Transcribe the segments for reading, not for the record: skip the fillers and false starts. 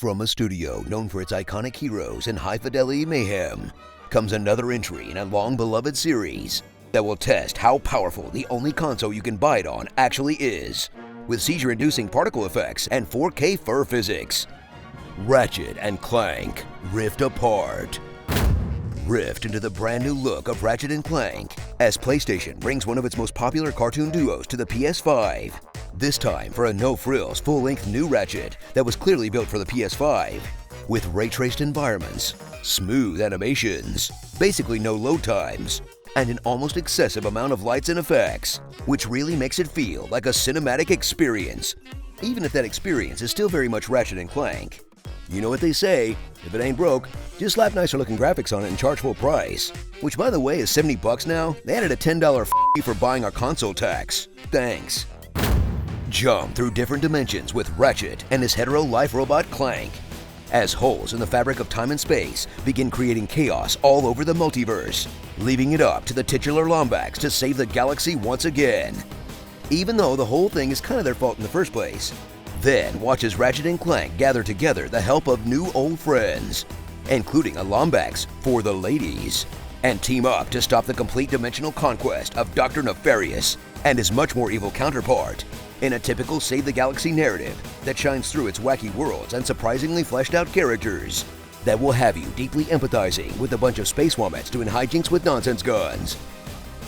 From a studio known for its iconic heroes and high-fidelity mayhem, comes another entry in a long-beloved series that will test how powerful the only console you can buy it on actually is, with seizure-inducing particle effects and 4K fur physics. Ratchet and Clank Rift Apart. Rift into the brand new look of Ratchet and Clank as PlayStation brings one of its most popular cartoon duos to the PS5. This time for a no-frills, full-length new Ratchet that was clearly built for the PS5, with ray-traced environments, smooth animations, basically no load times, and an almost excessive amount of lights and effects, which really makes it feel like a cinematic experience, even if that experience is still very much Ratchet and Clank. You know what they say, if it ain't broke, just slap nicer looking graphics on it and charge full price. Which, by the way, is $70 now. They added a $10 for buying our console tax. Thanks. Jump through different dimensions with Ratchet and his hetero-life robot Clank, as holes in the fabric of time and space begin creating chaos all over the multiverse, leaving it up to the titular Lombax to save the galaxy once again. Even though the whole thing is kind of their fault in the first place. Then watch as Ratchet and Clank gather together the help of new old friends, including a Lombax for the ladies, and team up to stop the complete dimensional conquest of Dr. Nefarious and his much more evil counterpart, in a typical Save the Galaxy narrative that shines through its wacky worlds and surprisingly fleshed out characters that will have you deeply empathizing with a bunch of space wombats doing hijinks with nonsense guns.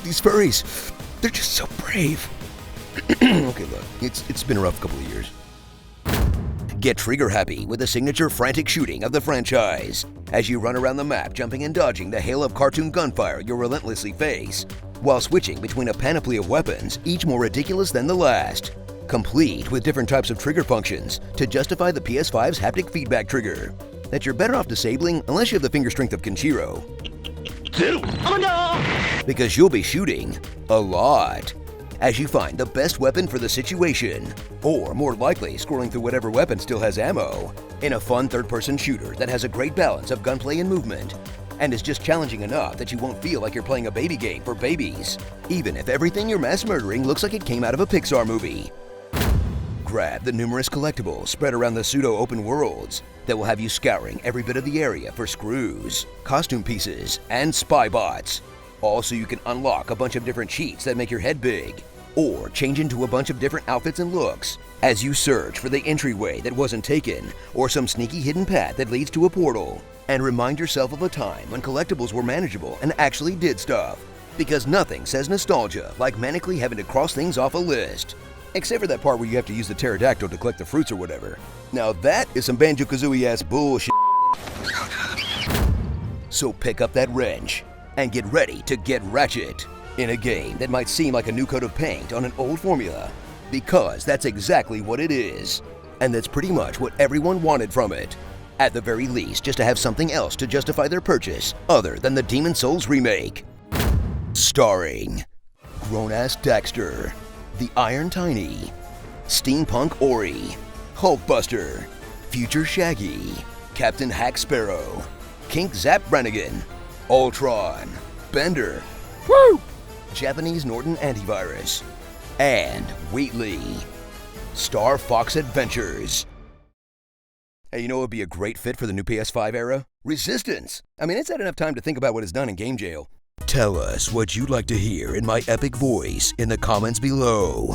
These furries, they're just so brave. Okay, look, it's been a rough couple of years. Get trigger happy with the signature frantic shooting of the franchise as you run around the map jumping and dodging the hail of cartoon gunfire you'll relentlessly face, while switching between a panoply of weapons, each more ridiculous than the last, complete with different types of trigger functions to justify the PS5's haptic feedback trigger that you're better off disabling unless you have the finger strength of Kenshiro. Oh no! Because you'll be shooting a lot as you find the best weapon for the situation, or more likely scrolling through whatever weapon still has ammo, in a fun third-person shooter that has a great balance of gunplay and movement, and is just challenging enough that you won't feel like you're playing a baby game for babies, even if everything you're mass murdering looks like it came out of a Pixar movie. Grab the numerous collectibles spread around the pseudo-open worlds that will have you scouring every bit of the area for screws, costume pieces, and spy bots, all so you can unlock a bunch of different cheats that make your head big, or change into a bunch of different outfits and looks as you search for the entryway that wasn't taken or some sneaky hidden path that leads to a portal, and remind yourself of a time when collectibles were manageable and actually did stuff, because nothing says nostalgia like manically having to cross things off a list, except for that part where you have to use the pterodactyl to collect the fruits or whatever. Now that is some Banjo-Kazooie ass bullshit. So pick up that wrench and get ready to get Ratchet in a game that might seem like a new coat of paint on an old formula, because that's exactly what it is, and that's pretty much what everyone wanted from it. At the very least, just to have something else to justify their purchase other than the Demon's Souls remake. Starring grown-ass Daxter, the Iron Tiny, Steampunk Ori, Hulkbuster, Future Shaggy, Captain Hack Sparrow, Kink Zap Brannigan, Ultron, Bender, woo! Japanese Norton Antivirus, and Wheatley, Star Fox Adventures. Hey, you know what would be a great fit for the new PS5 era? Resistance! I mean, it's had enough time to think about what it's done in game jail. Tell us what you'd like to hear in my epic voice in the comments below.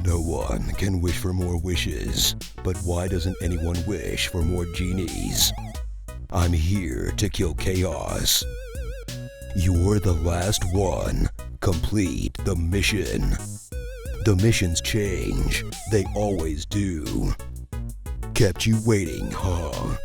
No one can wish for more wishes, but why doesn't anyone wish for more genies? I'm here to kill chaos. You're the last one. Complete the mission. The missions change. They always do. Kept you waiting, huh?